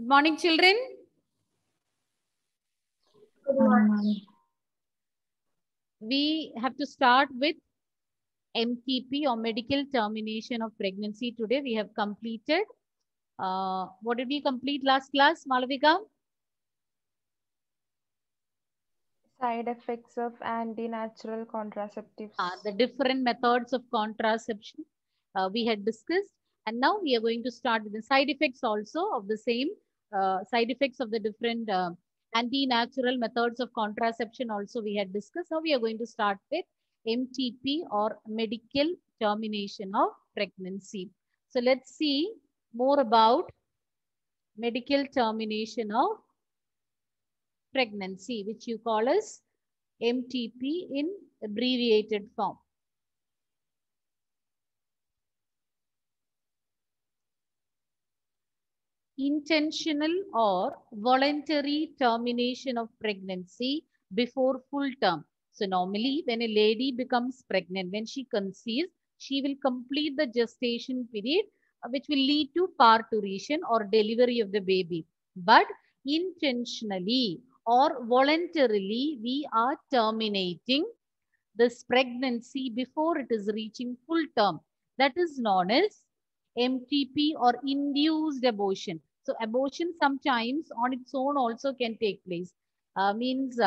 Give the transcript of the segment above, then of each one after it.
Good morning, children. Good morning. We have to start with MTP or medical termination of pregnancy. Today we have completed. What did we complete last class, Malavika? Side effects of anti-natural contraceptives. The different methods of contraception we had discussed. And now we are going to start with the side effects also of the same side effects of the different anti-natural methods of contraception also we had discussed. Now we are going to start with MTP or medical termination of pregnancy. So let's see more about medical termination of pregnancy, which you call as MTP in abbreviated form. Intentional or voluntary termination of pregnancy before full term. So normally when a lady becomes pregnant, when she conceives, she will complete the gestation period, which will lead to parturition or delivery of the baby. But intentionally or voluntarily, we are terminating this pregnancy before it is reaching full term. That is known as MTP or induced abortion. So abortion sometimes on its own also can take place. Means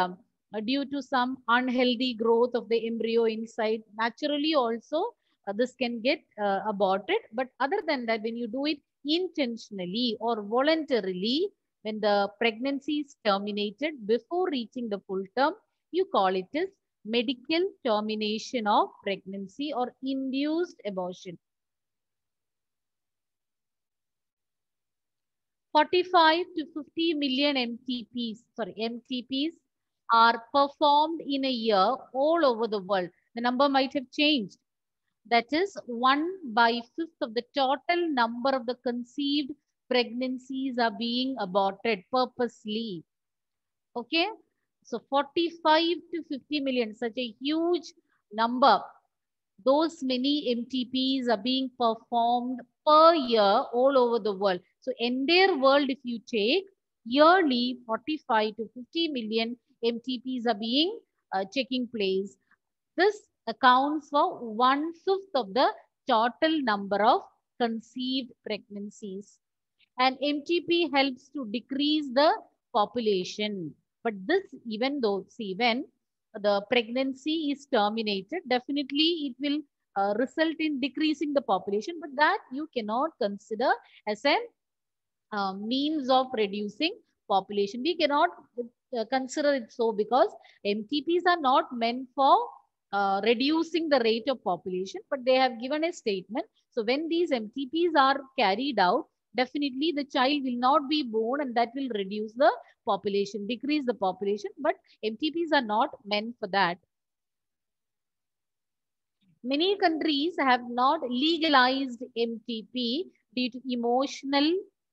due to some unhealthy growth of the embryo inside, naturally also this can get aborted. But other than that, when you do it intentionally or voluntarily, when the pregnancy is terminated before reaching the full term, you call it as medical termination of pregnancy or induced abortion. 45 to 50 million MTPs are performed in a year all over the world. The number might have changed. That is 1/5 of the total number of the conceived pregnancies are being aborted purposely. Okay. So 45 to 50 million, such a huge number. Those many MTPs are being performed per year all over the world. So entire world, if you take, yearly 45 to 50 million MTPs are being taking place. This accounts for 1/5 of the total number of conceived pregnancies. And MTP helps to decrease the population. But this, even though, see, when the pregnancy is terminated, definitely it will result in decreasing the population, but that you cannot consider as a means of reducing population. We cannot consider it so, because MTPs are not meant for reducing the rate of population, but they have given a statement. So when these MTPs are carried out, definitely the child will not be born, and that will reduce the population, decrease the population, but MTPs are not meant for that. Many countries have not legalized MTP due to emotional,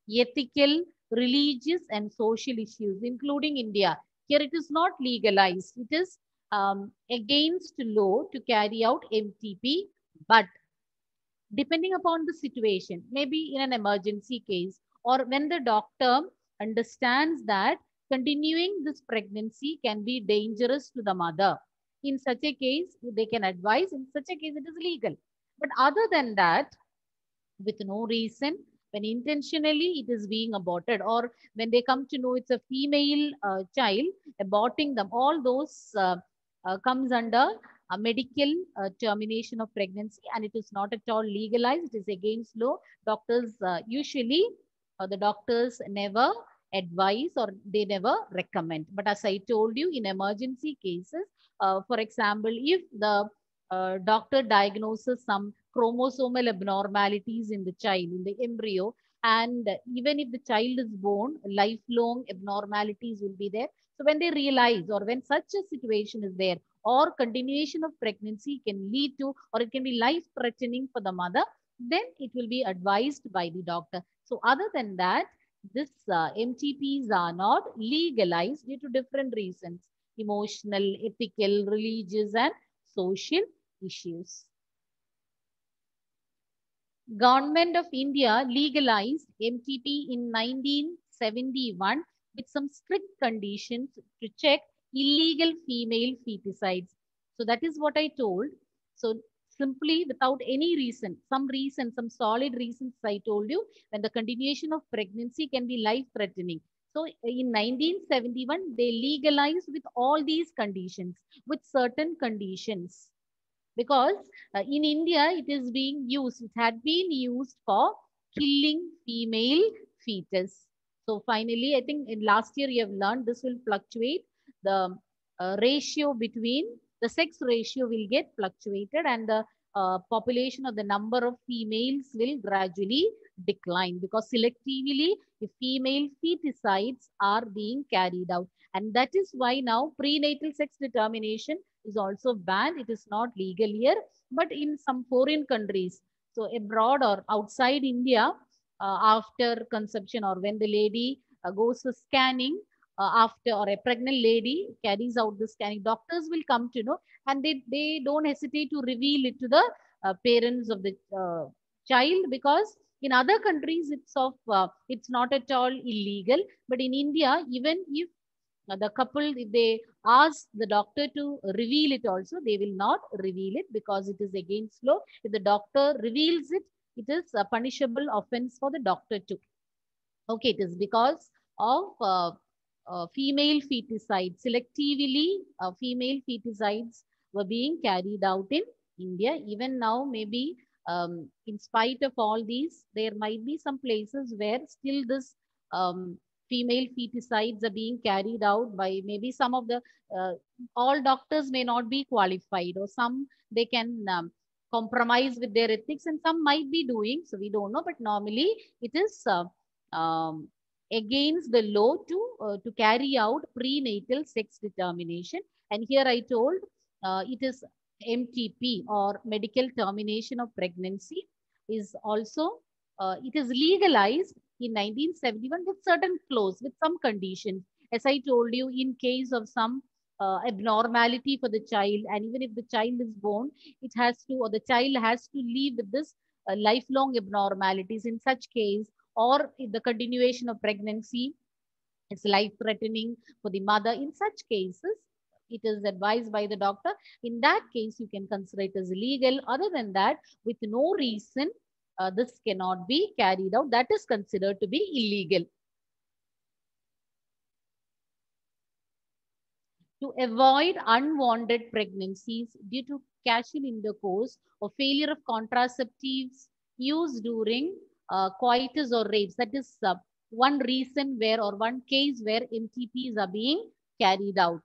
ethical, religious, and social issues, including India. Here it is not legalized. It is against law to carry out MTP, but depending upon the situation, maybe in an emergency case, or when the doctor understands that continuing this pregnancy can be dangerous to the mother. In such a case, they can advise. In such a case, it is legal. But other than that, with no reason, when intentionally it is being aborted, or when they come to know it's a female child, aborting them, all those comes under a medical termination of pregnancy, and it is not at all legalized. It is against law. Doctors usually, the doctors never advise or they never recommend. But as I told you, in emergency cases, for example, if the doctor diagnoses some chromosomal abnormalities in the child, in the embryo, and even if the child is born, lifelong abnormalities will be there. So when they realize, or when such a situation is there, or continuation of pregnancy can lead to, or it can be life threatening for the mother, then it will be advised by the doctor. So other than that, this MTPs are not legalized due to different reasons: emotional, ethical, religious, and social issues. Government of India legalized MTP in 19 1971 with some strict conditions to check illegal female feticides. So that is what I told. So simply without any reason, some solid reasons I told you, when the continuation of pregnancy can be life-threatening. So in 1971, they legalized with all these conditions, with certain conditions. Because in India, it had been used for killing female fetus. So finally, I think in last year you have learned this will fluctuate. The ratio between the sex ratio will get fluctuated, and the population or the number of females will gradually decline, because selectively the female feticides are being carried out. And that is why now prenatal sex determination is also banned. It is not legal here, but in some foreign countries, so abroad or outside India, after conception or when the lady goes for scanning, after, or a pregnant lady carries out the scanning, doctors will come to know, and they don't hesitate to reveal it to the parents of the child, because in other countries it's not at all illegal, but in India, even if the couple, if they ask the doctor to reveal it also, they will not reveal it because it is against law. If the doctor reveals it, it is a punishable offense for the doctor too. Okay, it is because of female feticides. Selectively, female feticides were being carried out in India. Even now, maybe in spite of all these, there might be some places where still this female feticides are being carried out by maybe some of the, all doctors may not be qualified, or some they can compromise with their ethics, and some might be doing, so we don't know, but normally it is against the law to carry out prenatal sex determination. And here I told it is MTP, or medical termination of pregnancy, is also it is legalized in 1971 with certain clause, with some conditions. As I told you, in case of some abnormality for the child, and even if the child is born, it has to, or the child has to live with this lifelong abnormalities. In such case, or if the continuation of pregnancy is life threatening for the mother, in such cases it is advised by the doctor. In that case, you can consider it as illegal. Other than that, with no reason, this cannot be carried out. That is considered to be illegal. To avoid unwanted pregnancies due to casual intercourse or failure of contraceptives used during coitus or rapes. That is one reason where, or one case where MTPs are being carried out.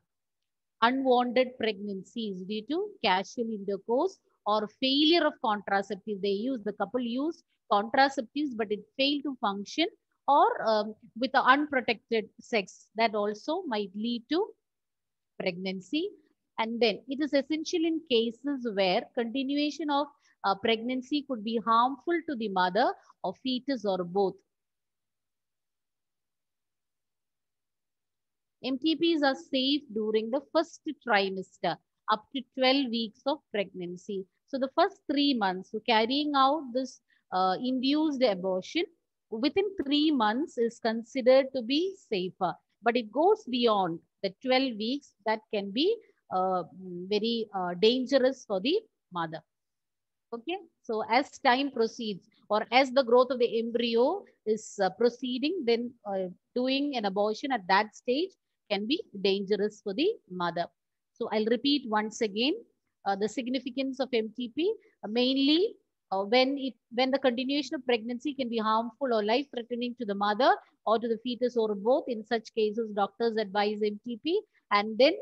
Unwanted pregnancies due to casual intercourse or failure of contraceptives. The couple used contraceptives, but it failed to function, or with the unprotected sex, that also might lead to pregnancy. And then it is essential in cases where continuation of pregnancy could be harmful to the mother or fetus or both. MTPs are safe during the first trimester up to 12 weeks of pregnancy. So the first 3 months, so carrying out this induced abortion within 3 months is considered to be safer. But it goes beyond the 12 weeks, that can be very dangerous for the mother. Okay, so as time proceeds, or as the growth of the embryo is proceeding, then doing an abortion at that stage can be dangerous for the mother. So I'll repeat once again the significance of MTP, mainly when the continuation of pregnancy can be harmful or life-threatening to the mother or to the fetus or both. In such cases, doctors advise MTP. And then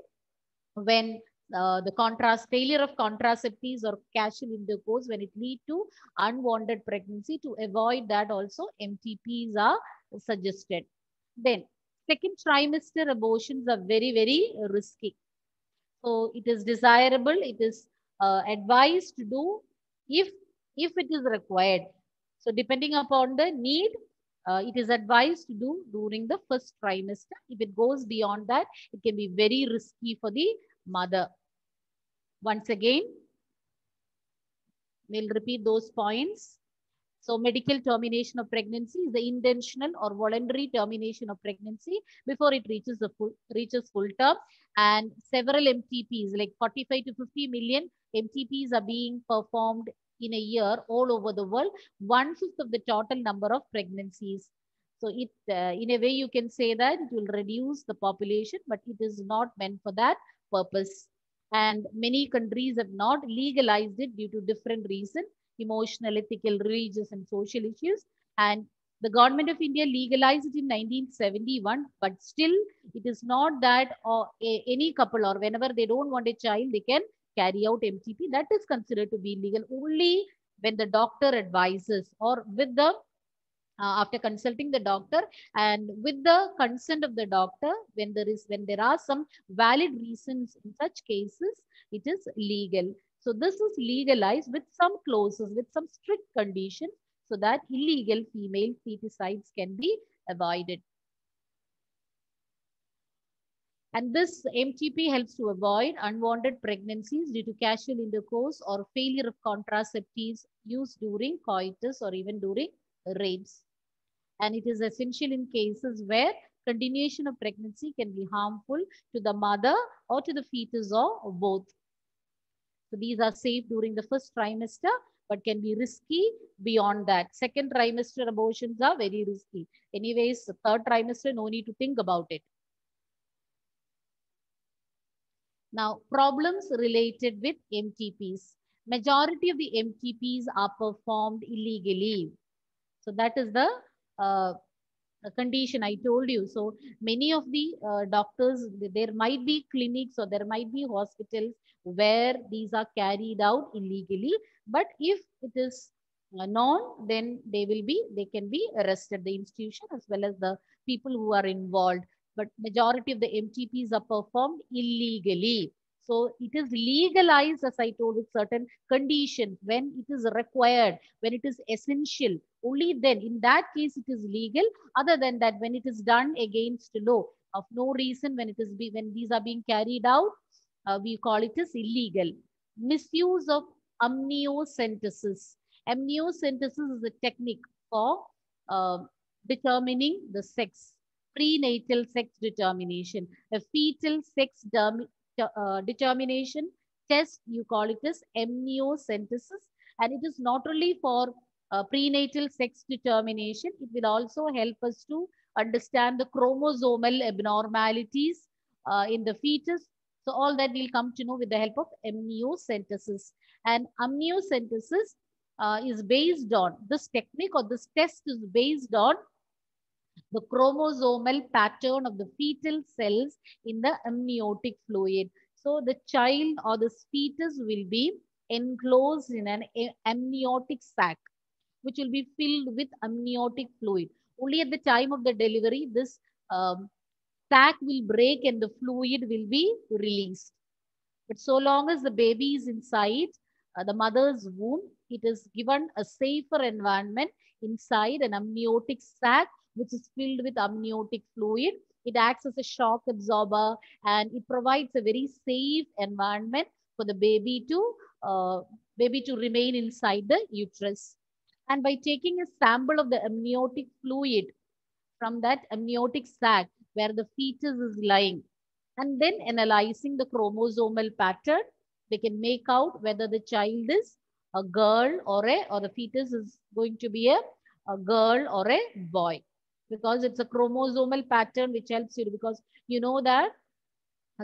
when the failure of contraceptives or casual intercourse, when it lead to unwanted pregnancy, to avoid that also MTPs are suggested. Then second trimester abortions are very, very risky. So it is desirable, it is advised to do if it is required. So depending upon the need, it is advised to do during the first trimester. If it goes beyond that, it can be very risky for the mother. Once again, we'll repeat those points. So medical termination of pregnancy is the intentional or voluntary termination of pregnancy before it reaches full term. And several MTPs, like 45 to 50 million MTPs are being performed in a year all over the world, 1/5 of the total number of pregnancies. So it, in a way, you can say that it will reduce the population, but it is not meant for that purpose. And many countries have not legalized it due to different reasons: emotional, ethical, religious, and social issues. And the government of India legalized it in 1971, but still it is not that any couple, or whenever they don't want a child, they can carry out MTP. That is considered to be legal only when the doctor advises, or with the after consulting the doctor and with the consent of the doctor. When there are some valid reasons, in such cases it is legal. So this is legalized with some clauses, with some strict conditions, so that illegal female feticides can be avoided. And this MTP helps to avoid unwanted pregnancies due to casual intercourse or failure of contraceptives used during coitus or even during rapes. And it is essential in cases where continuation of pregnancy can be harmful to the mother or to the fetus, or both. So these are safe during the first trimester, but can be risky beyond that. Second trimester abortions are very risky. Anyways, third trimester, no need to think about it. Now, problems related with MTPs. Majority of the MTPs are performed illegally. So that is the condition I told you. So many of the doctors, there might be clinics or there might be hospitals where these are carried out illegally. But if it is known, then they can be arrested, the institution as well as the people who are involved. But majority of the MTPs are performed illegally. So it is legalized, as I told, with certain conditions, when it is required, when it is essential. Only then, in that case, it is legal. Other than that, when it is done against law, of no reason, when these are being carried out, we call it as illegal. Misuse of amniocentesis. Amniocentesis is a technique for uh, determining the sex, prenatal sex determination. A fetal sex determination test, you call it as amniocentesis, and it is not only for prenatal sex determination, it will also help us to understand the chromosomal abnormalities in the fetus. So all that we'll come to know with the help of amniocentesis. And amniocentesis is based on, this technique or this test is based on the chromosomal pattern of the fetal cells in the amniotic fluid. So the child or the fetus will be enclosed in an amniotic sac, which will be filled with amniotic fluid. Only at the time of the delivery, this sac will break and the fluid will be released. But so long as the baby is inside the mother's womb, it is given a safer environment inside an amniotic sac, which is filled with amniotic fluid. It acts as a shock absorber and it provides a very safe environment for the baby to remain inside the uterus. And by taking a sample of the amniotic fluid from that amniotic sac where the fetus is lying, and then analyzing the chromosomal pattern, they can make out whether the child is a girl or the fetus is going to be a girl or a boy, because it's a chromosomal pattern which helps you, because you know that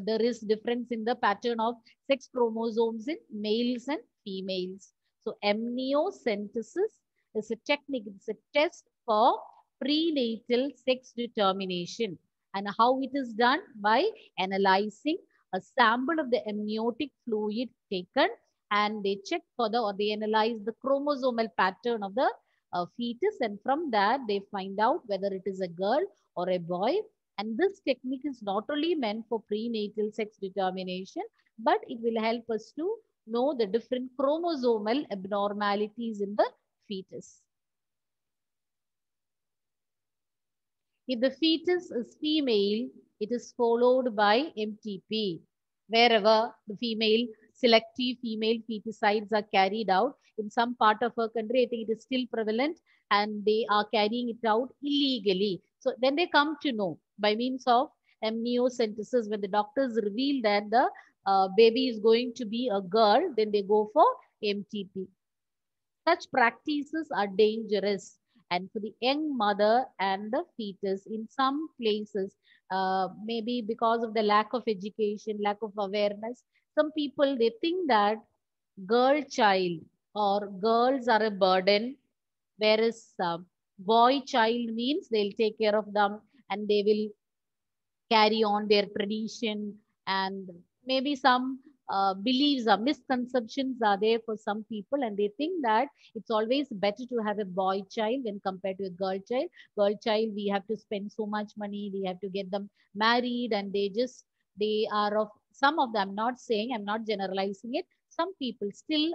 there is difference in the pattern of sex chromosomes in males and females. So amniocentesis is a technique, it's a test for prenatal sex determination. And how it is done? By analyzing a sample of the amniotic fluid taken, and they check for or they analyze the chromosomal pattern of the fetus, and from that they find out whether it is a girl or a boy. And this technique is not only meant for prenatal sex determination, but it will help us to know the different chromosomal abnormalities in the fetus. If the fetus is female, it is followed by MTP. Wherever the female selective female feticides are carried out. In some part of our country, I think it is still prevalent and they are carrying it out illegally. So then they come to know by means of amniocentesis, when the doctors reveal that the baby is going to be a girl, then they go for MTP. Such practices are dangerous, and for the young mother and the fetus in some places, maybe because of the lack of education, lack of awareness, some people they think that girl child or girls are a burden, whereas boy child means they'll take care of them and they will carry on their tradition, and maybe some beliefs or misconceptions are there for some people, and they think that it's always better to have a boy child when compared to a girl child. Girl child, we have to spend so much money, we have to get them married, and they are of some of them, I'm not saying, I'm not generalizing it, some people still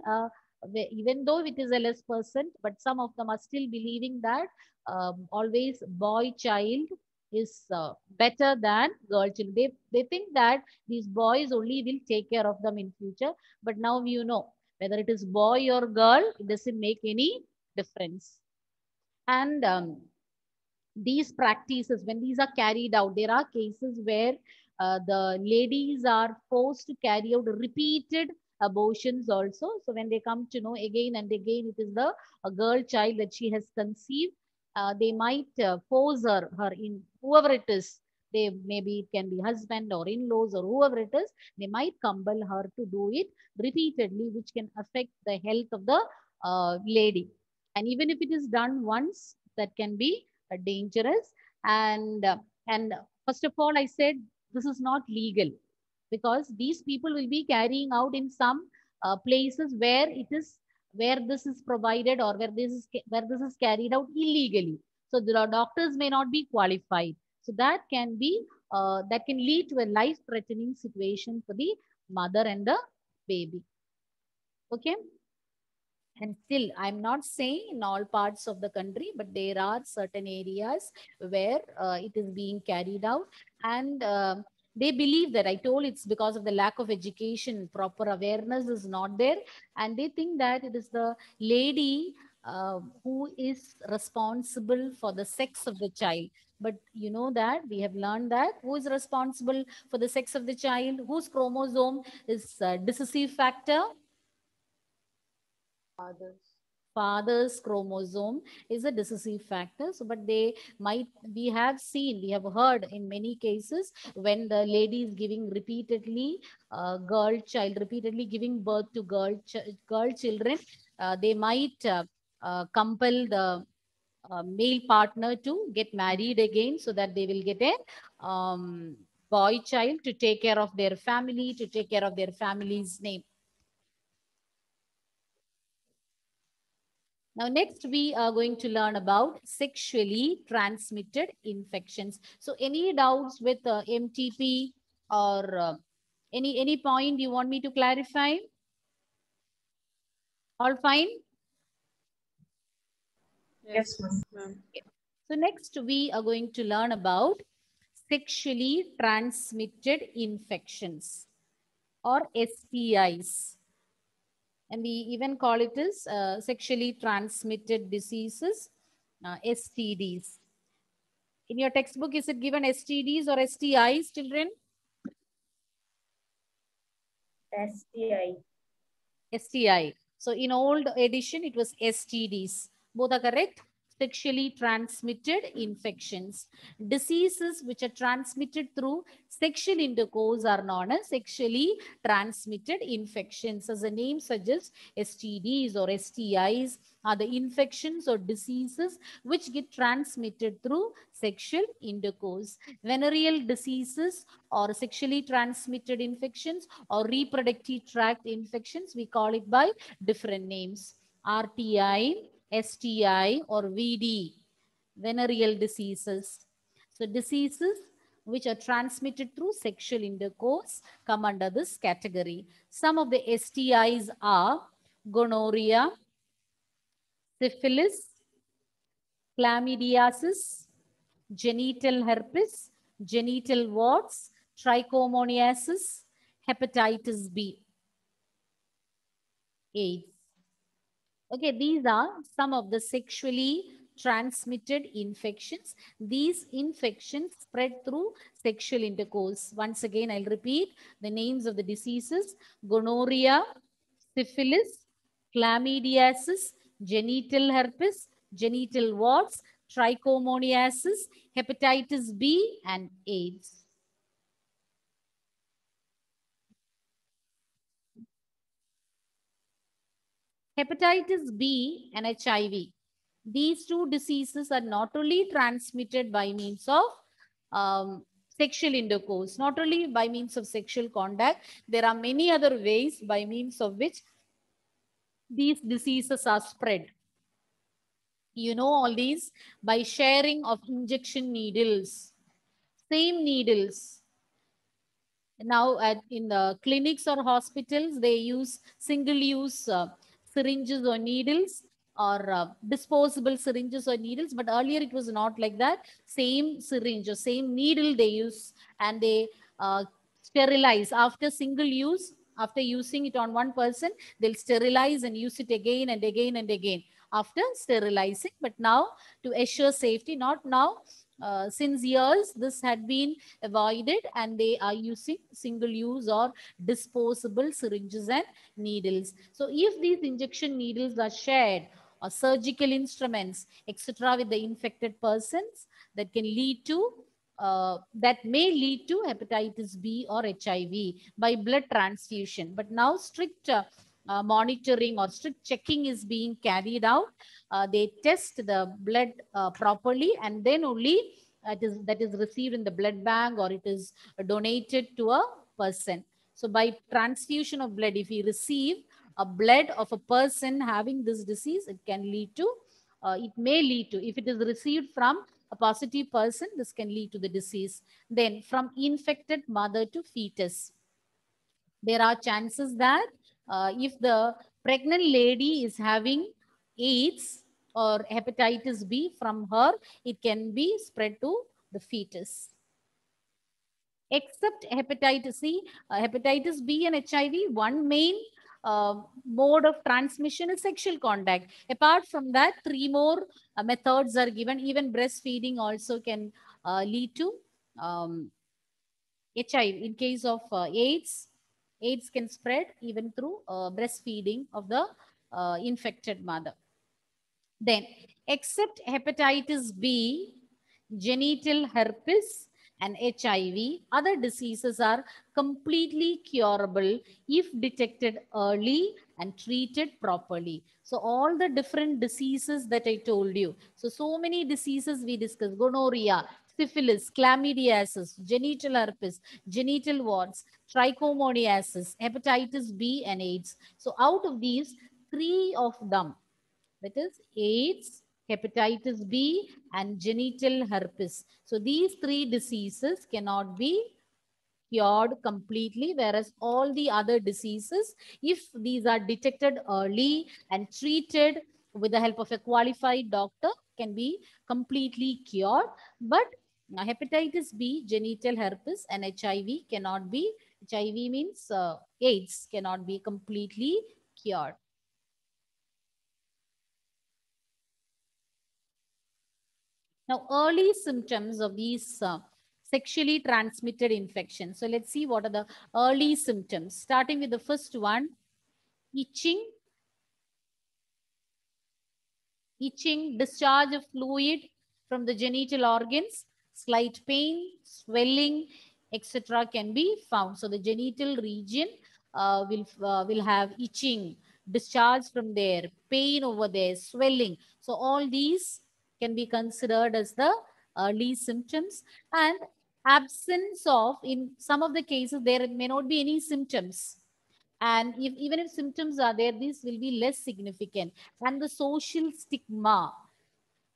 even though it is a less percent, but some of them are still believing that always boy child is better than girl children. They think that these boys only will take care of them in future. But now you know, whether it is boy or girl, it doesn't make any difference. And these practices, when these are carried out, there are cases where the ladies are forced to carry out repeated abortions also. So when they come to know again and again it is the a girl child that she has conceived, they might force her in whoever it is. They maybe it can be husband or in-laws or whoever it is. They might compel her to do it repeatedly, which can affect the health of the lady. And even if it is done once, that can be dangerous. And first of all, I said this is not legal because these people will be carrying out in some places where it is where this is provided or where this is carried out illegally. So the doctors may not be qualified. So that can be that can lead to a life-threatening situation for the mother and the baby. Okay. And still, I'm not saying in all parts of the country, but there are certain areas where it is being carried out. And they believe that I told it's because of the lack of education, proper awareness is not there. And they think that it is the lady who is responsible for the sex of the child. But you know that we have learned that who is responsible for the sex of the child, whose chromosome is decisive factor? Father's chromosome is a decisive factor. So, but they might, we have seen, we have heard in many cases when the lady is giving repeatedly girl child, repeatedly giving birth to girl children, they might compel the male partner to get married again so that they will get a boy child to take care of their family, to take care of their family's name. Now, next we are going to learn about sexually transmitted infections. So, any doubts with MTP or any point you want me to clarify? All fine? Yes, ma'am. So, next we are going to learn about sexually transmitted infections or STIs. And we even call it as sexually transmitted diseases, STDs. In your textbook, is it given STDs or STIs, children? STI. STI. So in old edition, it was STDs. Both are correct. Sexually transmitted infections. Diseases which are transmitted through sexual intercourse are known as sexually transmitted infections. As the name suggests, STDs or STIs are the infections or diseases which get transmitted through sexual intercourse. Venereal diseases or sexually transmitted infections or reproductive tract infections, we call it by different names. RTI, STI or VD, venereal diseases. So diseases which are transmitted through sexual intercourse come under this category. Some of the STIs are gonorrhea, syphilis, chlamydiasis, genital herpes, genital warts, trichomoniasis, hepatitis B. AIDS. Okay, these are some of the sexually transmitted infections. These infections spread through sexual intercourse. Once again, I'll repeat the names of the diseases: gonorrhea, syphilis, chlamydiasis, genital herpes, genital warts, trichomoniasis, hepatitis B, and AIDS. Hepatitis B and HIV. These two diseases are not only transmitted by means of sexual intercourse, not only by means of sexual contact, there are many other ways by means of which these diseases are spread. You know all these by sharing of injection needles, same needles. Now in the clinics or hospitals, they use single-use syringes or needles, or disposable syringes or needles. But earlier it was not like that. Same syringe or same needle they use, and they sterilize after single use. After using it on one person, they'll sterilize and use it again and again and again after sterilizing. But now, to assure safety, not now, since years this had been avoided, and they are using single use or disposable syringes and needles. So if these injection needles are shared, or surgical instruments, etc., with the infected persons, that can lead to that may lead to hepatitis B or HIV by blood transfusion. But now strict monitoring or strict checking is being carried out. They test the blood properly, and then only that is received in the blood bank, or it is donated to a person. So by transfusion of blood, if we receive a blood of a person having this disease, it can lead to, it may lead to, if it is received from a positive person, this can lead to the disease. Then from infected mother to fetus, there are chances that if the pregnant lady is having AIDS or hepatitis B from her, it can be spread to the fetus. Except hepatitis C, hepatitis B and HIV, one main mode of transmission is sexual contact. Apart from that, three more methods are given. Even breastfeeding also can lead to HIV. In case of AIDS, AIDS can spread even through breastfeeding of the infected mother. Then, except hepatitis B, genital herpes, and HIV, other diseases are completely curable if detected early and treated properly. So all the different diseases that I told you. So many diseases we discussed: gonorrhea, syphilis, chlamydiasis, genital herpes, genital warts, trichomoniasis, hepatitis B, and AIDS. So out of these, three of them, that is AIDS, hepatitis B, and genital herpes. So these three diseases cannot be cured completely, whereas all the other diseases, if these are detected early and treated with the help of a qualified doctor, can be completely cured. But hepatitis B, genital herpes, and HIV cannot be, HIV means AIDS, cannot be completely cured. Now, early symptoms of these sexually transmitted infections. So let's see what are the early symptoms. Starting with the first one: itching, discharge of fluid from the genital organs, slight pain, swelling, etc. can be found. So the genital region will have itching, discharge from there, pain over there, swelling. So all these can be considered as the early symptoms. And absence of, in some of the cases, there may not be any symptoms. And even if symptoms are there, these will be less significant. And the social stigma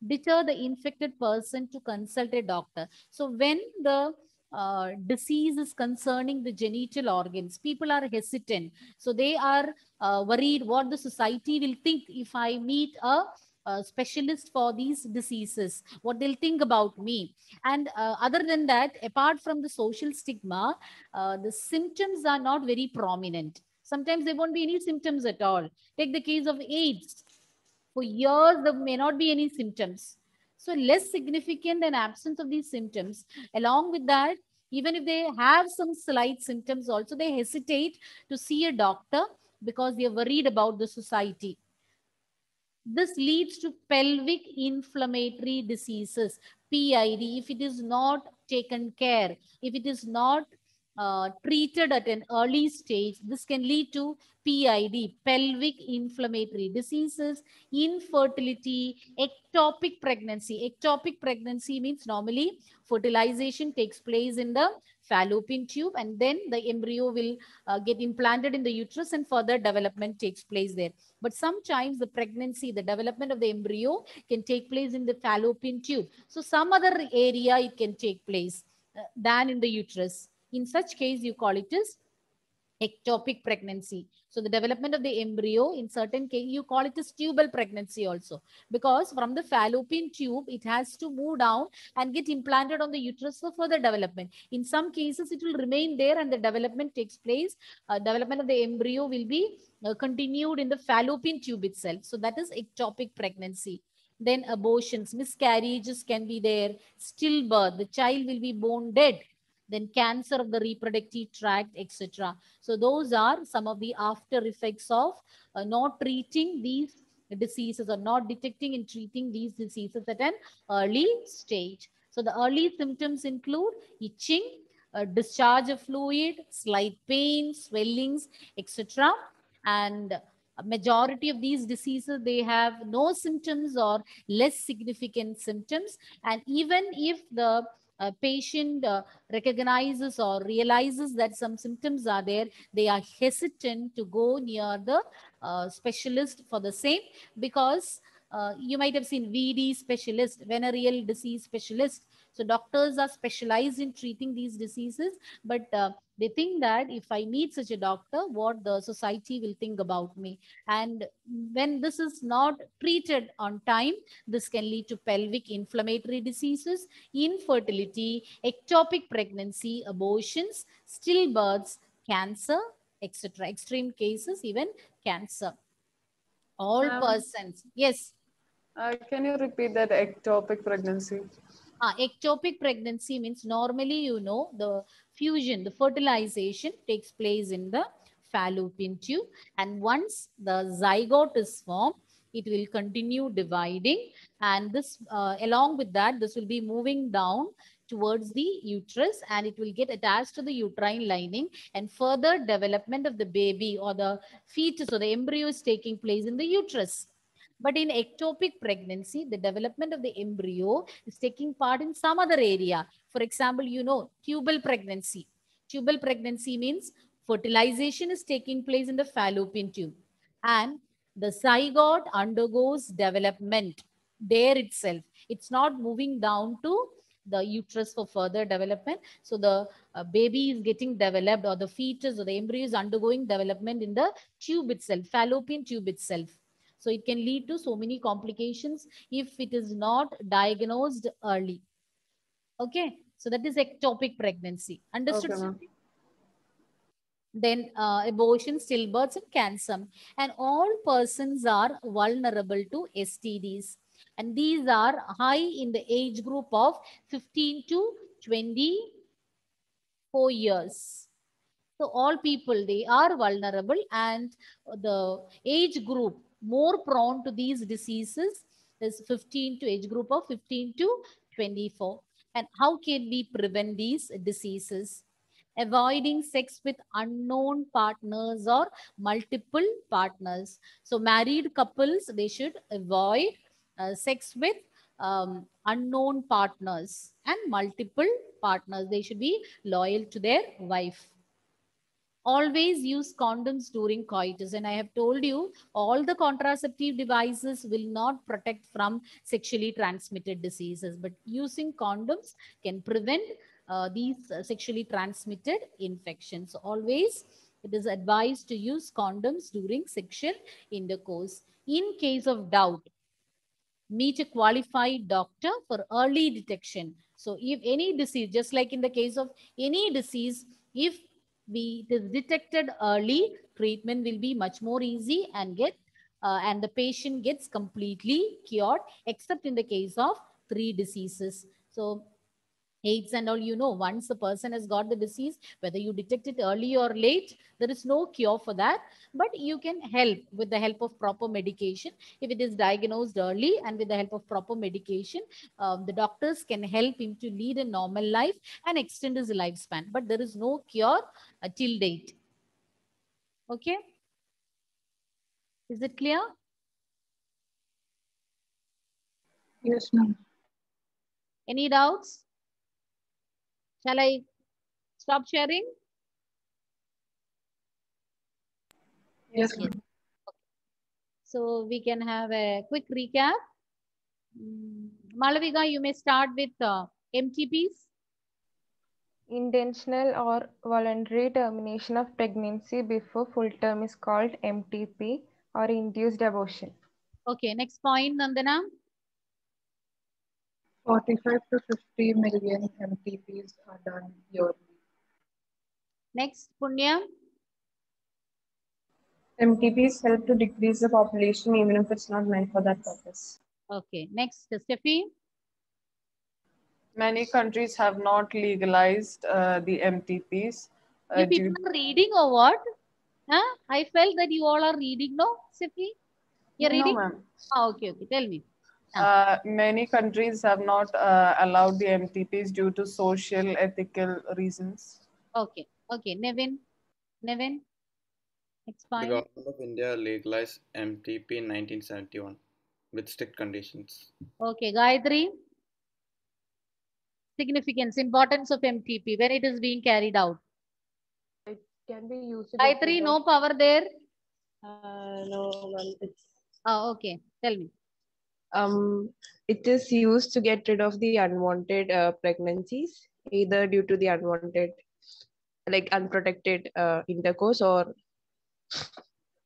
deter the infected person to consult a doctor. So when the disease is concerning the genital organs, people are hesitant. So they are worried what the society will think if I meet a specialist for these diseases, what they'll think about me. And other than that, apart from the social stigma, the symptoms are not very prominent. Sometimes there won't be any symptoms at all. Take the case of AIDS. For years, there may not be any symptoms. So less significant than absence of these symptoms. Along with that, even if they have some slight symptoms also, they hesitate to see a doctor because they are worried about the society. This leads to pelvic inflammatory diseases, PID, if it is not taken care, if it is not treated at an early stage. This can lead to PID, pelvic inflammatory diseases, infertility, ectopic pregnancy. Ectopic pregnancy means normally fertilization takes place in the fallopian tube, and then the embryo will get implanted in the uterus and further development takes place there. But sometimes the pregnancy, the development of the embryo can take place in the fallopian tube. So some other area it can take place than in the uterus. In such case, you call it as ectopic pregnancy. So the development of the embryo, in certain case, you call it as tubal pregnancy also, because from the fallopian tube, it has to move down and get implanted on the uterus for further development. In some cases, it will remain there and the development takes place. Development of the embryo will be continued in the fallopian tube itself. So that is ectopic pregnancy. Then abortions, miscarriages can be there, stillbirth, the child will be born dead, then cancer of the reproductive tract, etc. So those are some of the after effects of not treating these diseases or not detecting and treating these diseases at an early stage. So the early symptoms include itching, discharge of fluid, slight pain, swellings, etc. And a majority of these diseases, they have no symptoms or less significant symptoms. And even if the patient recognizes or realizes that some symptoms are there, they are hesitant to go near the specialist for the same, because you might have seen VD specialist, venereal disease specialist. So doctors are specialized in treating these diseases, but they think that if I meet such a doctor, what the society will think about me. And when this is not treated on time, this can lead to pelvic inflammatory diseases, infertility, ectopic pregnancy, abortions, stillbirths, cancer, etc. Extreme cases, even cancer. All persons. Yes. Can you repeat that ectopic pregnancy? Ectopic pregnancy means normally, the fusion, the fertilization takes place in the fallopian tube. And once the zygote is formed, it will continue dividing. And this, along with that, this will be moving down towards the uterus, and it will get attached to the uterine lining, and further development of the baby or the fetus or the embryo is taking place in the uterus. But in ectopic pregnancy, the development of the embryo is taking part in some other area. For example, tubal pregnancy. Tubal pregnancy means fertilization is taking place in the fallopian tube, and the zygote undergoes development there itself. It's not moving down to the uterus for further development. So the baby is getting developed, or the fetus or the embryo is undergoing development in the tube itself, fallopian tube itself. So it can lead to so many complications if it is not diagnosed early. Okay. So that is ectopic pregnancy. Understood? Okay, Then abortion, stillbirths, and cancer. And all persons are vulnerable to STDs. And these are high in the age group of 15 to 24 years. So all people, they are vulnerable, and the age group more prone to these diseases is 15 to age group of 15 to 24. And how can we prevent these diseases? Avoiding sex with unknown partners or multiple partners. So married couples, they should avoid sex with unknown partners and multiple partners. They should be loyal to their wife. Always use condoms during coitus. And I have told you, all the contraceptive devices will not protect from sexually transmitted diseases, but using condoms can prevent these sexually transmitted infections. Always it is advised to use condoms during sexual intercourse. In case of doubt, meet a qualified doctor for early detection. So if any disease, just like in the case of any disease, if it is detected early, treatment will be much more easy and and the patient gets completely cured, except in the case of 3 diseases. So AIDS and all, once a person has got the disease, whether you detect it early or late, there is no cure for that. But you can help with the help of proper medication. If it is diagnosed early and with the help of proper medication, the doctors can help him to lead a normal life and extend his lifespan. But there is no cure till date. Okay? Is it clear? Yes, ma'am. Any doubts? Shall I stop sharing? Yes, Yes. ma'am. So we can have a quick recap. Malavika, you may start with MTPs. Intentional or voluntary termination of pregnancy before full term is called MTP or induced abortion. Okay, next point, Nandana. 45 to 50 million MTPs are done yearly. Next, Punya. MTPs help to decrease the population even if it's not meant for that purpose. Okay, next, Steffi. Many countries have not legalized the MTPs. You Due people are reading or what? Huh? I felt that you all are reading, no, Steffi? You're No, reading? ma'am. Okay, tell me. Many countries have not allowed the MTPs due to social, ethical reasons. Okay, Nevin. Nevin, next The point. government of India legalized MTP in 1971 with strict conditions. Okay, Gayatri. Significance, importance of MTP when it is being carried out. It can be used to get Gayatri, rid no of power there. No, well, it's Okay, tell me. It is used to get rid of the unwanted pregnancies, either due to the unwanted, like unprotected intercourse or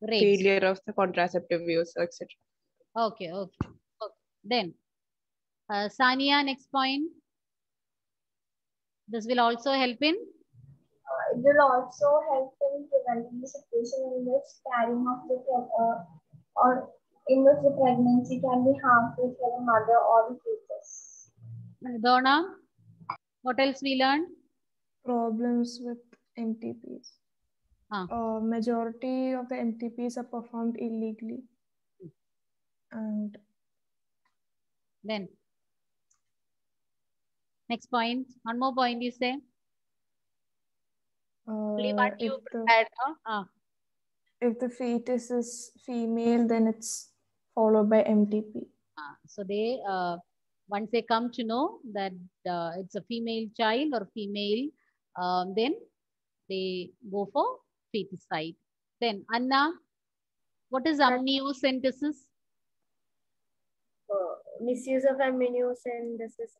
Rapes. failure of the contraceptive use, etc. Okay. Then, Sania, next point. This will also help in. It will also help in preventing the situation in which carrying of the or in which the pregnancy can be harmful for the mother or the fetus. Donna, what else we learned? Problems with MTPs. Majority of the MTPs are performed illegally. And then, next point. One more point you say. What you prepared, if the fetus is female, then it's followed by MTP. So they, once they come to know that it's a female child or female, then they go for feticide. Then Anna, what is amniocentesis? Misuse of amniocentesis.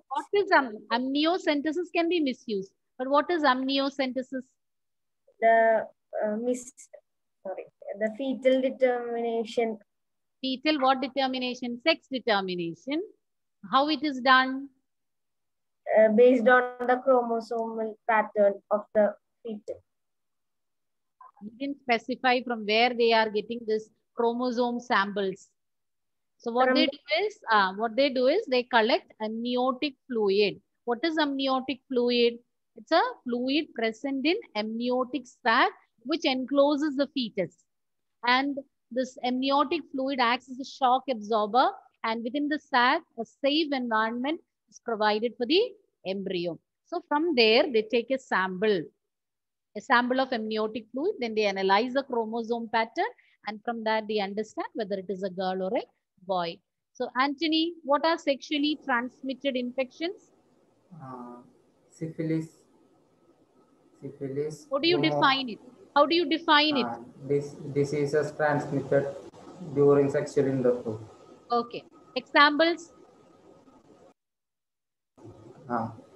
What is amniocentesis can be misused, but what is amniocentesis? The fetal determination. Fetal what determination? Sex determination. How it is done? Based on the chromosomal pattern of the fetus. You didn't specify from where they are getting this chromosome samples. So what they do is they collect amniotic fluid. What is amniotic fluid? It's a fluid present in amniotic sac which encloses the fetus. And this amniotic fluid acts as a shock absorber, and within the sac, a safe environment is provided for the embryo. So from there, they take a sample of amniotic fluid, then they analyze the chromosome pattern, and from that they understand whether it is a girl or a boy. So Anthony, what are sexually transmitted infections? Syphilis. How do you define it? How do you define it? Diseases transmitted during sexual intercourse. Okay. Examples?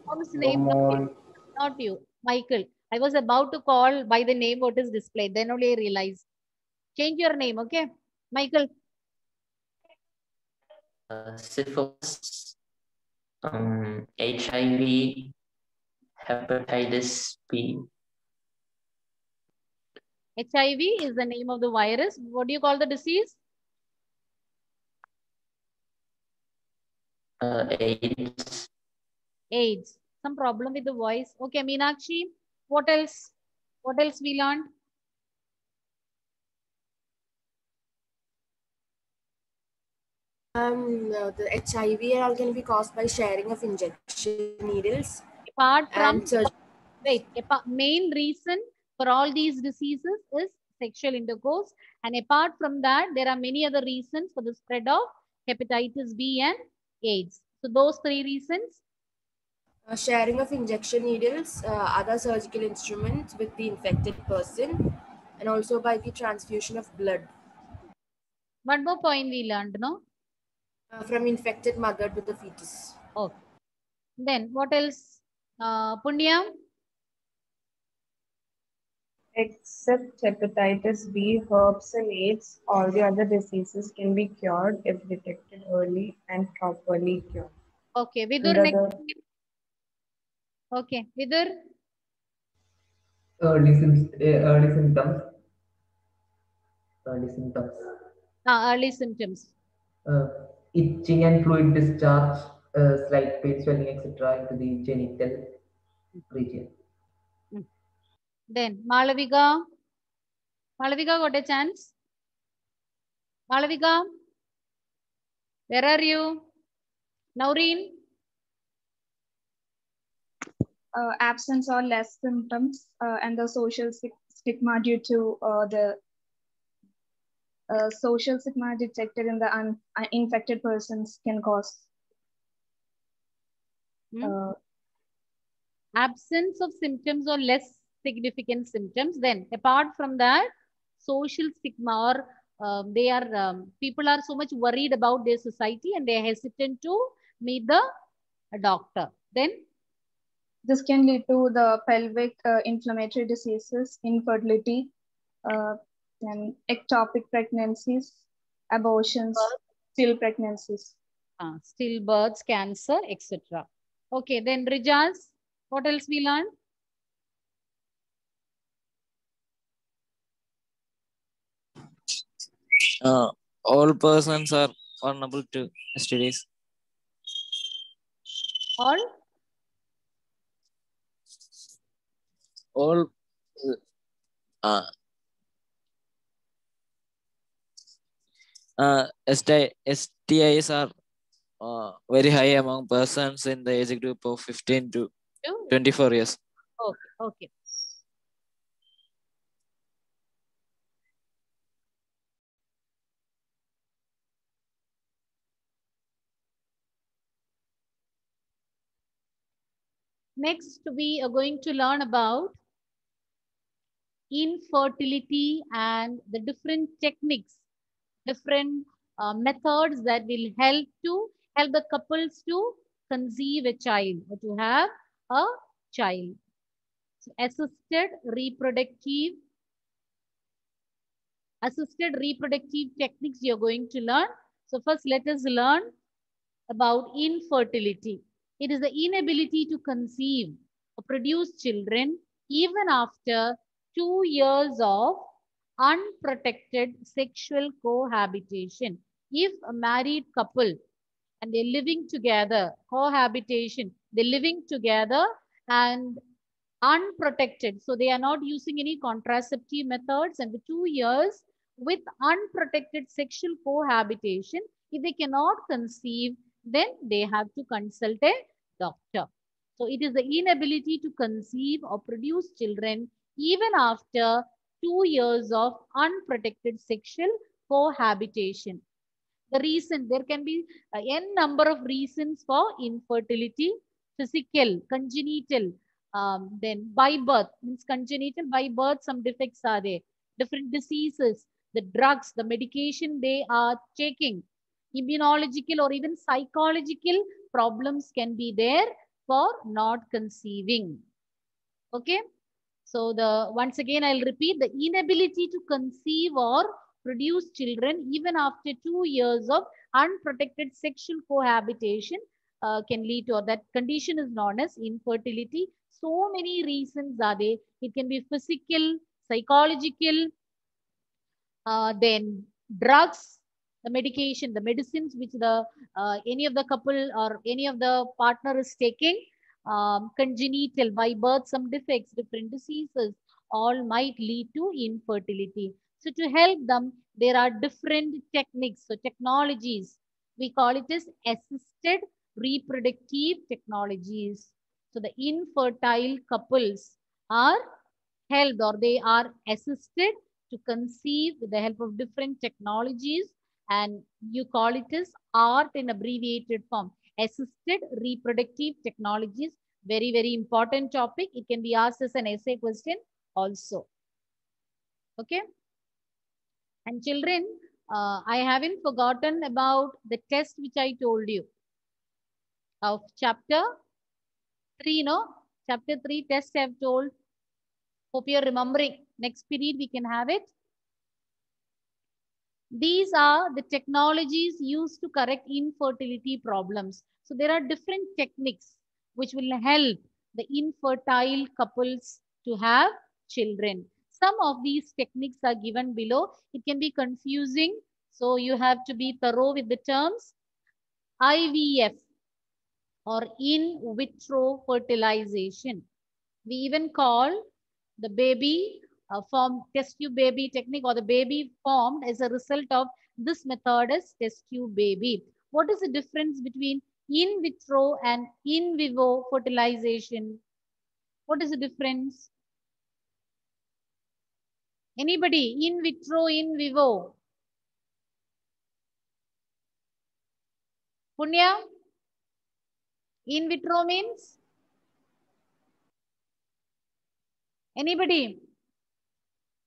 What's the name? Not you. Michael. I was about to call by the name what is displayed. Then only I realized. Change your name, okay? Michael. Syphilis, HIV, hepatitis B. HIV is the name of the virus. What do you call the disease? AIDS. AIDS. Some problem with the voice. Okay, Meenakshi, what else? What else we learned? The HIV are all going to be caused by sharing of injection needles. Apart from, And wait, main reason for all these diseases is sexual intercourse. And apart from that, there are many other reasons for the spread of hepatitis B and AIDS. So those three reasons. Sharing of injection needles, other surgical instruments with the infected person, and also by the transfusion of blood. One more point we learned, no? From infected mother to the fetus. Okay. Then what else? Punya? Except hepatitis B, herpes, and AIDS, all the other diseases can be cured if detected early and properly cured. Okay, Vidur, next. Okay, Vidur. Early symptoms. Early symptoms. Early symptoms. Itching and fluid discharge, slight pain, swelling, etc. into the genital region. Then Malavika. Malavika got a chance. Malavika, where are you? Naureen? Absence or less symptoms and the social stigma due to the social stigma detected in the infected persons can cause. Absence of symptoms or less significant symptoms. Then apart from that, social stigma or people are so much worried about their society and they are hesitant to meet the doctor. Then this can lead to the pelvic inflammatory diseases, infertility, and ectopic pregnancies, abortions, still pregnancies. Stillbirths, cancer, etc. Okay, then Rijas, what else we learned? All persons are vulnerable to STDs. All STIs are very high among persons in the age group of 15 to 24 years. Okay, okay. Next, we are going to learn about infertility and the different techniques, different methods that will help the couples to conceive a child or to have a child. So assisted reproductive techniques you're going to learn. So first let us learn about infertility. It is the inability to conceive or produce children even after 2 years of unprotected sexual cohabitation. If a married couple and they're living together, cohabitation, they're living together and unprotected, so they are not using any contraceptive methods, and the 2 years with unprotected sexual cohabitation, if they cannot conceive, then they have to consult a doctor. So it is the inability to conceive or produce children even after 2 years of unprotected sexual cohabitation. The reason, there can be n number of reasons for infertility: physical, congenital, then by birth, means congenital, by birth some defects are there, different diseases, the drugs, the medication they are taking, immunological or even psychological problems can be there for not conceiving. Okay. So once again, I'll repeat, the inability to conceive or produce children even after 2 years of unprotected sexual cohabitation can lead to, or that condition is known as infertility. So many reasons are there. It can be physical, psychological, then drugs, the medication, the medicines which the any of the couple or any of the partner is taking, congenital, by birth, some defects, different diseases, all might lead to infertility. So to help them, there are different techniques. So technologies, we call it as assisted reproductive technologies. So the infertile couples are helped or they are assisted to conceive with the help of different technologies, and you call it as ART in abbreviated form. Assisted reproductive technologies, very, very important topic. It can be asked as an essay question also. Okay. And children, I haven't forgotten about the test which I told you of chapter 3, no? Chapter 3 test I have told. Hope you're remembering. Next period we can have it. These are the technologies used to correct infertility problems. So there are different techniques which will help the infertile couples to have children. Some of these techniques are given below. It can be confusing, so you have to be thorough with the terms. IVF or in vitro fertilization. We even call the baby test tube baby technique, or the baby formed as a result of this method as test tube baby. What is the difference between in vitro and in vivo fertilization? What is the difference? Anybody? In vitro, in vivo? Punya? In vitro means? Anybody?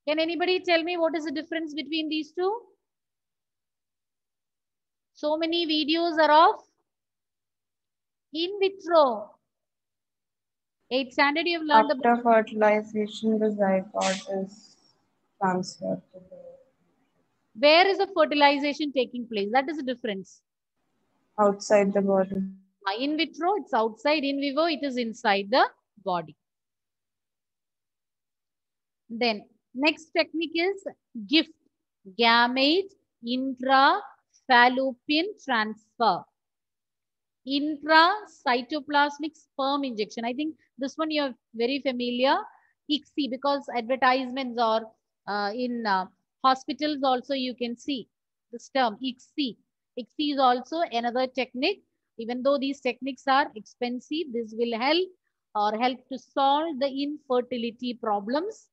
Can anybody tell me what is the difference between these two? So many videos are of in vitro. 8th standard you have learned After fertilization, the zygote is transferred to the... Where is the fertilization taking place? That is the difference. Outside the body. In vitro, it's outside. In vivo, it is inside the body. Then, next technique is GIFT, gamete intrafallopian transfer. Intracytoplasmic sperm injection. I think this one you are very familiar. ICSI, because advertisements or in hospitals also you can see this term ICSI. ICSI is also another technique. Even though these techniques are expensive, this will help to solve the infertility problems.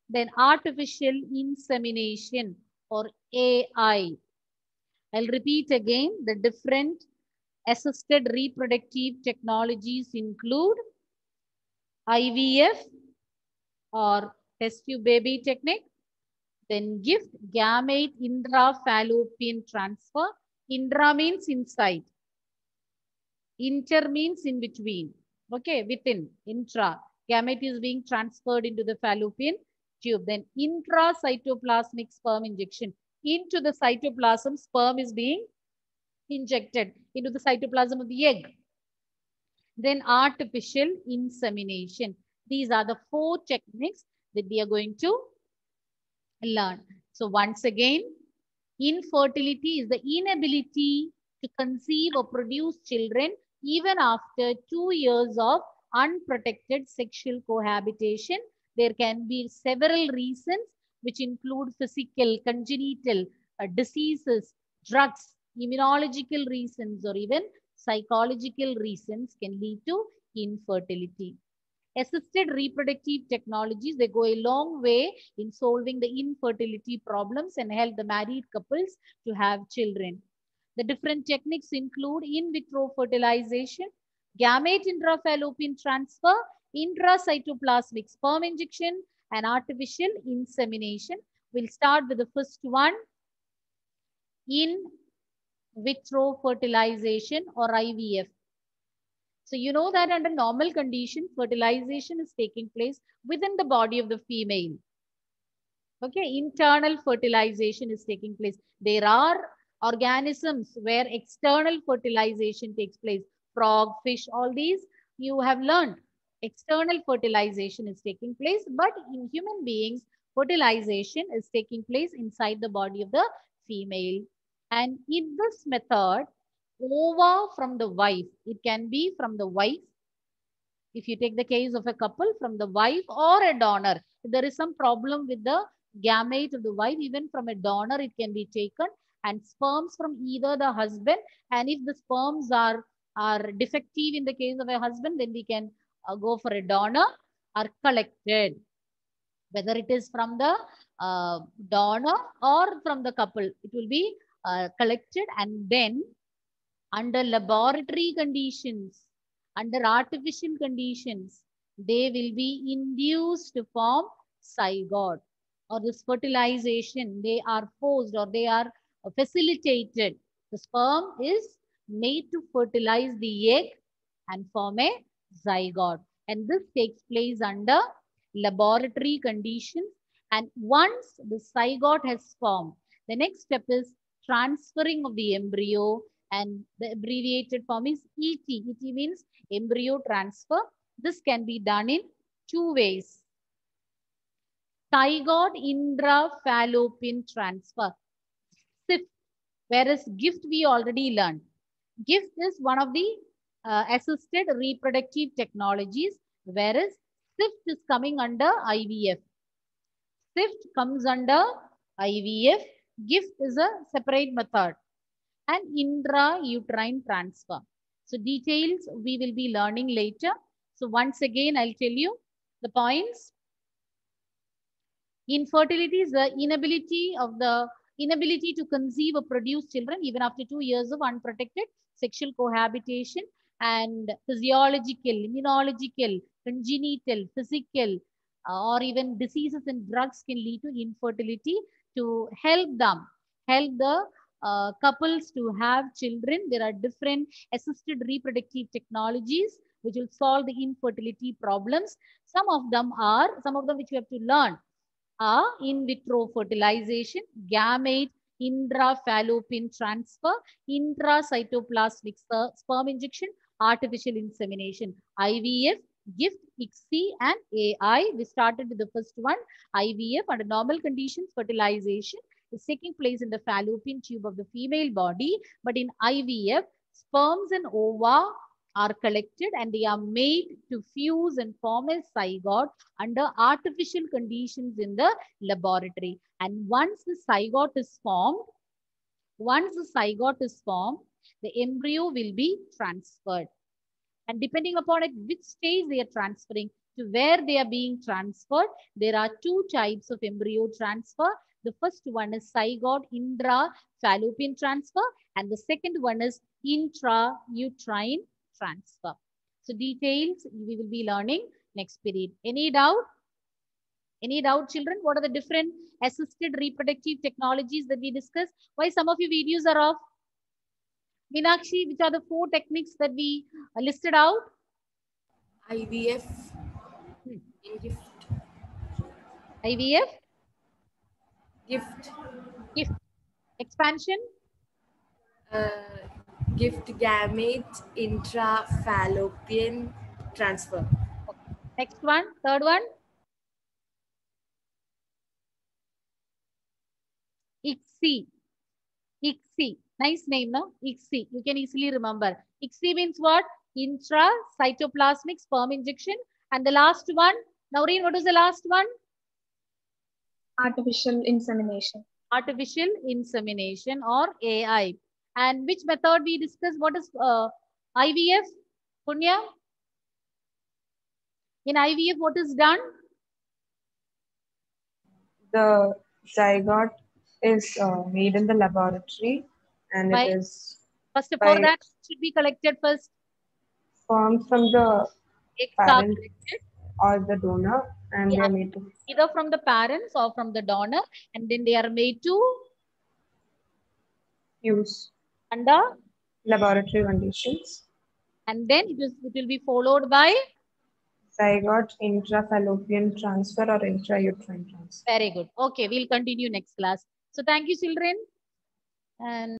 Then artificial insemination or AI. I'll repeat again, the different assisted reproductive technologies include IVF or test tube baby technique, then GIFT, gamete intrafallopian transfer. Intra means inside. Inter means in between. Okay, within, intra. Gamete is being transferred into the fallopian tube. Then intracytoplasmic sperm injection. Into the cytoplasm, sperm is being injected into the cytoplasm of the egg. Then artificial insemination. These are the 4 techniques that we are going to learn. So once again, infertility is the inability to conceive or produce children even after 2 years of unprotected sexual cohabitation. There can be several reasons which include physical, congenital diseases, drugs, immunological reasons, or even psychological reasons can lead to infertility. Assisted reproductive technologies, they go a long way in solving the infertility problems and help the married couples to have children. The different techniques include in vitro fertilization, gamete intrafallopian transfer, intracytoplasmic sperm injection, and artificial insemination. We'll start with the first one, in vitro fertilization or IVF. So you know that under normal conditions, fertilization is taking place within the body of the female. Okay, internal fertilization is taking place. There are organisms where external fertilization takes place. Frog, fish, all these you have learned. External fertilization is taking place, but in human beings, fertilization is taking place inside the body of the female. And in this method, ova from the wife, it can be from the wife. If you take the case of a couple, from the wife or a donor, if there is some problem with the gamete of the wife, even from a donor, it can be taken, and sperms from either the husband. And if the sperms are defective in the case of a husband, then we can go for a donor, are collected. Whether it is from the donor or from the couple, it will be collected, and then under laboratory conditions, under artificial conditions, they will be induced to form zygote, or this fertilization. They are forced or they are facilitated. The sperm is made to fertilize the egg and form a zygote. And this takes place under laboratory conditions. And once the zygote has formed, the next step is transferring of the embryo, and the abbreviated form is ET. ET means embryo transfer. This can be done in two ways. Zygote intrafallopian transfer, SIFT, whereas GIFT we already learned. GIFT is one of the assisted reproductive technologies, whereas SIFT is coming under IVF. SIFT comes under IVF. GIFT is a separate method. And intrauterine transfer. So details we will be learning later. So once again, I'll tell you the points. Infertility is the inability to conceive or produce children even after 2 years of unprotected sexual cohabitation, and physiological, immunological, congenital, physical, or even diseases and drugs can lead to infertility. To help the couples to have children, there are different assisted reproductive technologies which will solve the infertility problems. Some of them which you have to learn are in vitro fertilization, gamete intrafallopian transfer, intracytoplasmic sperm injection, artificial insemination, IVF, GIFT, ICSI, and AI. We started with the first one, IVF. Under normal conditions, fertilization is taking place in the fallopian tube of the female body. But in IVF, sperms and ova are collected and they are made to fuse and form a zygote under artificial conditions in the laboratory. And once the zygote is formed, the embryo will be transferred. And depending upon at which stage they are transferring, to where they are being transferred, there are two types of embryo transfer. The first one is zygote intrafallopian transfer, and the second one is intrauterine transfer. So details we will be learning next period. Any doubt? Any doubt, children? What are the different assisted reproductive technologies that we discussed? Why some of your videos are off? Meenakshi, which are the 4 techniques that we listed out? IVF, GIFT. IVF? GIFT. Expansion? GIFT, gamete intrafallopian transfer. Okay. Next one, third one? ICSI. ICSI. Nice name, no? ICSI. You can easily remember. ICSI means what? Intracytoplasmic sperm injection. And the last one? Naureen, what was the last one? Artificial insemination. Artificial insemination, or AI. And which method we discussed? What is IVF? Punya? In IVF, what is done? The zygote is made in the laboratory, and By, it is first of all, that should be collected first. Formed from the parent or the donor, and yeah, they are made to either from the parents or from the donor, and then they are made to use under laboratory conditions. And then it will be followed by zygote intrafallopian transfer or intrauterine transfer. Very good. Okay, we'll continue next class. So thank you, children. And